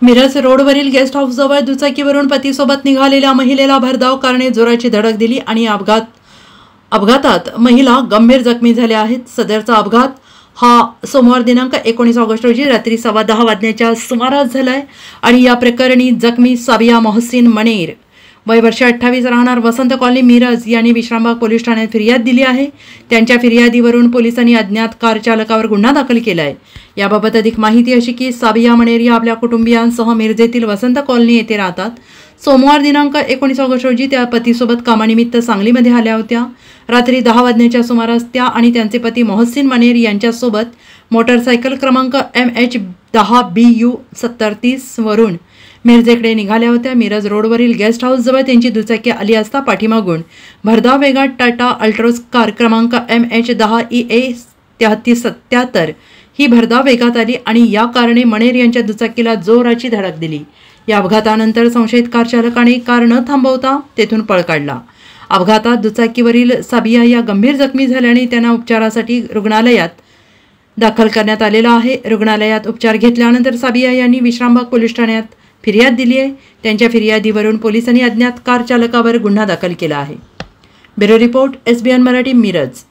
मिरज रोडवरील गेस्ट हाऊसजवळ दुचाकीवरून पतीसोबत निघालेल्या महिलेला भरधाव कारने जोराची धडक दिली आणि अपघातात महिला गंभीर जखमी झाल्या आहेत। सदरचा अपघात हा सोमवार दिनांक 19 ऑगस्ट रोजी रात्री 10:15 वाजण्याच्या सुमारास झालाय आणि या प्रकरणी जखमी साबिया मोहसिन मनेर वय वर्ष 28 राहणार वसंत कॉलनी मिरज यांनी विश्रामबाग पोलीस ठाण्यात फिर्याद दिली आहे। त्यांच्या फिर्यादीवरून पोलिसांनी अज्ञात कार चालकावर गुन्हा दाखल केला आहे। याबाबत अधिक माहिती अशी की साबिया मनेर या आपल्या कुटुंबियांसह मिरजेतील वसंत कॉलनी येथे राहतात। सोमवार दिनांक 19 ऑगस्ट रोजी त्या पतीसोबत कामानिमित्त सांगलीमध्ये आल्या होत्या। रात्री 10 वाजण्याच्या सुमारास त्या आणि त्यांचे पती मोहसिन मनेर यांच्यासोबत मोटरसायकल क्रमांक MH10BU 7030 वरून मिरजेकडे निघाल्या होत्या। मिरज रोडवरील गेस्ट हाऊसजवळ त्यांची दुचाकी आली असता पाठीमागून भरधाव वेगात टाटा अल्ट्रोज कार क्रमांक MH10EA 3377 ही भरधाव वेगात आली आणि या कारणे मनेर यांच्या दुचाकीला जोराची धडक दिली। या अपघातानंतर संशयित कार चालकाने कार न थांबवता तेथून पळ काढला। अपघातात दुचाकीवरील साबिया या गंभीर जखमी झाल्याने त्यांना उपचारासाठी रुग्णालयात दाखल करण्यात आलेला आहे। रुग्णालयात उपचार घेतल्यानंतर साबिया यांनी विश्रामबाग पोलीस ठाण्यात फिर्याद दिली आहे। त्यांच्या फिर्यादीवरून पोलिसांनी अज्ञात कार चालकावर गुन्हा दाखल केला आहे। Bureau report SBN Marathi Miraj.